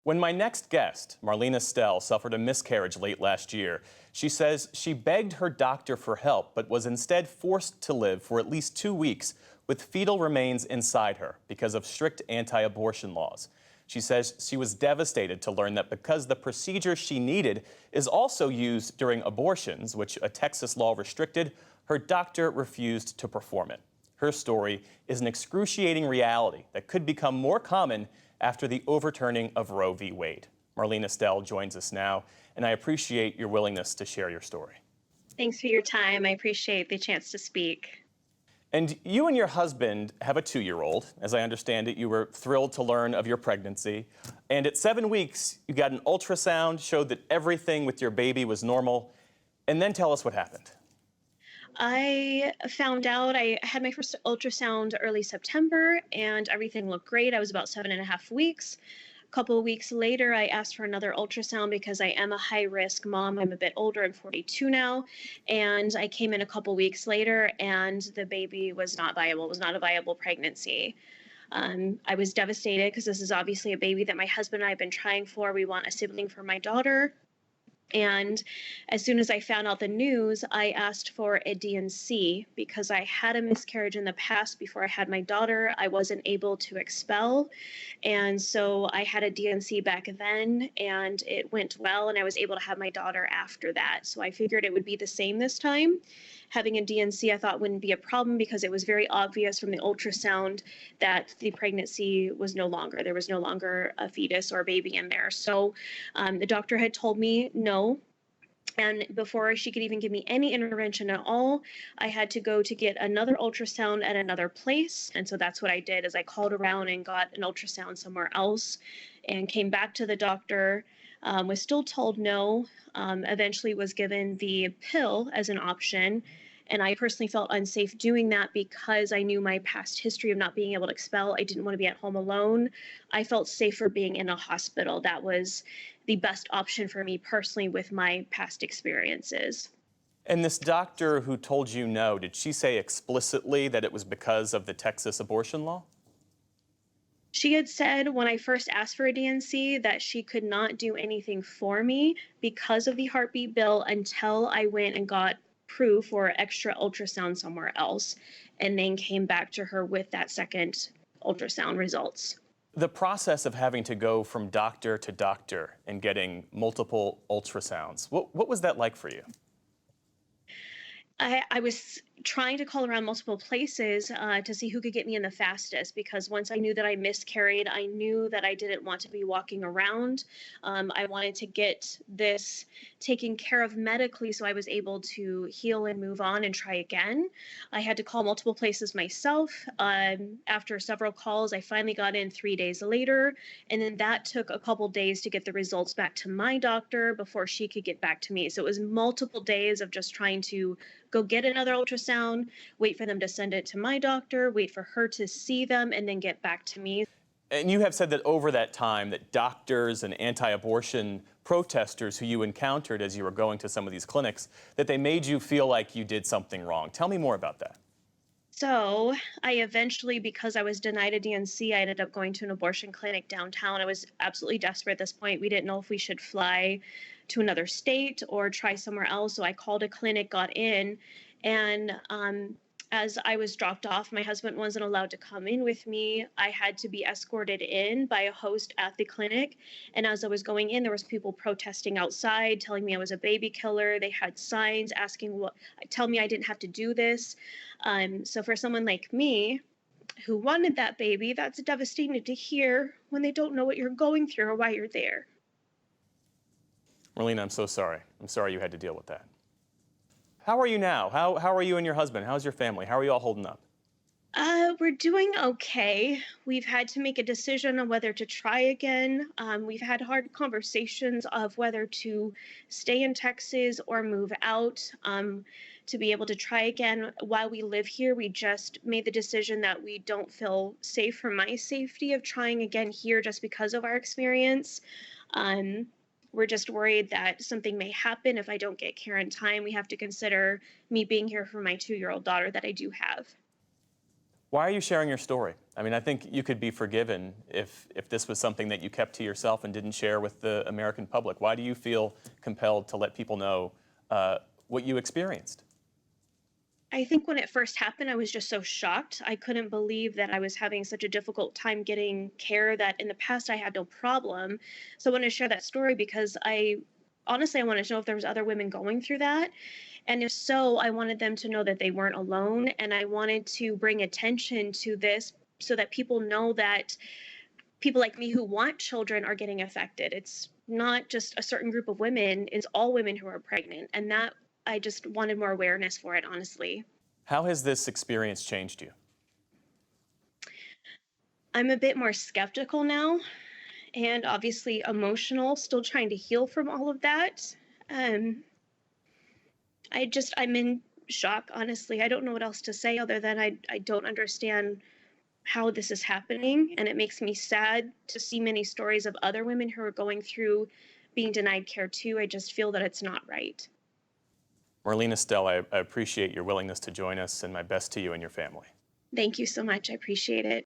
When my next guest, Marlene Estelle, suffered a miscarriage late last year, she says she begged her doctor for help, but was instead forced to live for at least 2 weeks with fetal remains inside her because of strict anti-abortion laws. She says she was devastated to learn that because the procedure she needed is also used during abortions, which a Texas law restricted, her doctor refused to perform it. Her story is an excruciating reality that could become more common after the overturning of Roe v. Wade. Marlene Estelle joins us now, and I appreciate your willingness to share your story. Thanks for your time. I appreciate the chance to speak. And you and your husband have a 2-year-old. As I understand it, you were thrilled to learn of your pregnancy. And at 7 weeks, you got an ultrasound, showed that everything with your baby was normal. And then tell us what happened. I found out I had my first ultrasound early September and everything looked great. I was about 7.5 weeks. A couple of weeks later, I asked for another ultrasound because I am a high risk mom. I'm a bit older, I'm 42 now. And I came in a couple weeks later and the baby was not viable, was not a viable pregnancy. I was devastated because this is obviously a baby that my husband and I have been trying for. We want a sibling for my daughter. And as soon as I found out the news, I asked for a DNC because I had a miscarriage in the past before I had my daughter. I wasn't able to expel. And so I had a DNC back then and it went well. And I was able to have my daughter after that. So I figured it would be the same this time. Having a DNC, I thought wouldn't be a problem because it was very obvious from the ultrasound that the pregnancy was no longer, there was no longer a fetus or a baby in there. So the doctor had told me no. And before she could even give me any intervention at all, I had to go to get another ultrasound at another place. And so that's what I did is I called around and got an ultrasound somewhere else and came back to the doctor. Was still told no, eventually was given the pill as an option. And I personally felt unsafe doing that because I knew my past history of not being able to expel. I didn't want to be at home alone. I felt safer being in a hospital. That was the best option for me personally with my past experiences. And this doctor who told you no, did she say explicitly that it was because of the Texas abortion law? She had said when I first asked for a DNC that she could not do anything for me because of the heartbeat bill until I went and got proof or extra ultrasound somewhere else and then came back to her with that second ultrasound results. The process of having to go from doctor to doctor and getting multiple ultrasounds, what was that like for you? I was trying to call around multiple places to see who could get me in the fastest because once I knew that I miscarried, I knew that I didn't want to be walking around. I wanted to get this taken care of medically so I was able to heal and move on and try again. I had to call multiple places myself. After several calls, I finally got in 3 days later, and then that took a couple days to get the results back to my doctor before she could get back to me. So it was multiple days of just trying to go get another ultrasound, wait for them to send it to my doctor, wait for her to see them, and then get back to me. And you have said that over that time that doctors and anti-abortion protesters who you encountered as you were going to some of these clinics, that they made you feel like you did something wrong. Tell me more about that. So I eventually, because I was denied a DNC, I ended up going to an abortion clinic downtown. I was absolutely desperate at this point. We didn't know if we should fly to another state or try somewhere else. So I called a clinic, got in, and as I was dropped off, my husband wasn't allowed to come in with me. I had to be escorted in by a host at the clinic. And as I was going in, there was people protesting outside, telling me I was a baby killer. They had signs asking what, tell me I didn't have to do this. So for someone like me who wanted that baby, that's devastating to hear when they don't know what you're going through or why you're there. Marlene, I'm so sorry. I'm sorry you had to deal with that. How are you now? How are you and your husband? How's your family? How are you all holding up? We're doing okay. We've had to make a decision on whether to try again. We've had hard conversations of whether to stay in Texas or move out to be able to try again. While we live here, we just made the decision that we don't feel safe for my safety of trying again here just because of our experience. Um, we're just worried that something may happen if I don't get care in time. We have to consider me being here for my 2-year-old daughter that I do have. Why are you sharing your story? I mean, I think you could be forgiven if this was something that you kept to yourself and didn't share with the American public. Why do you feel compelled to let people know what you experienced? I think when it first happened, I was just so shocked. I couldn't believe that I was having such a difficult time getting care that in the past I had no problem. So I wanted to share that story because I wanted to know if there was other women going through that. And if so, I wanted them to know that they weren't alone. And I wanted to bring attention to this so that people know that people like me who want children are getting affected. It's not just a certain group of women, it's all women who are pregnant. And that I just wanted more awareness for it, honestly. How has this experience changed you? I'm a bit more skeptical now and obviously emotional, still trying to heal from all of that. Um, I'm in shock, honestly. I don't know what else to say other than I don't understand how this is happening. And it makes me sad to see many stories of other women who are going through being denied care too. I just feel that it's not right. Marlena Stell, I appreciate your willingness to join us, and my best to you and your family. Thank you so much. I appreciate it.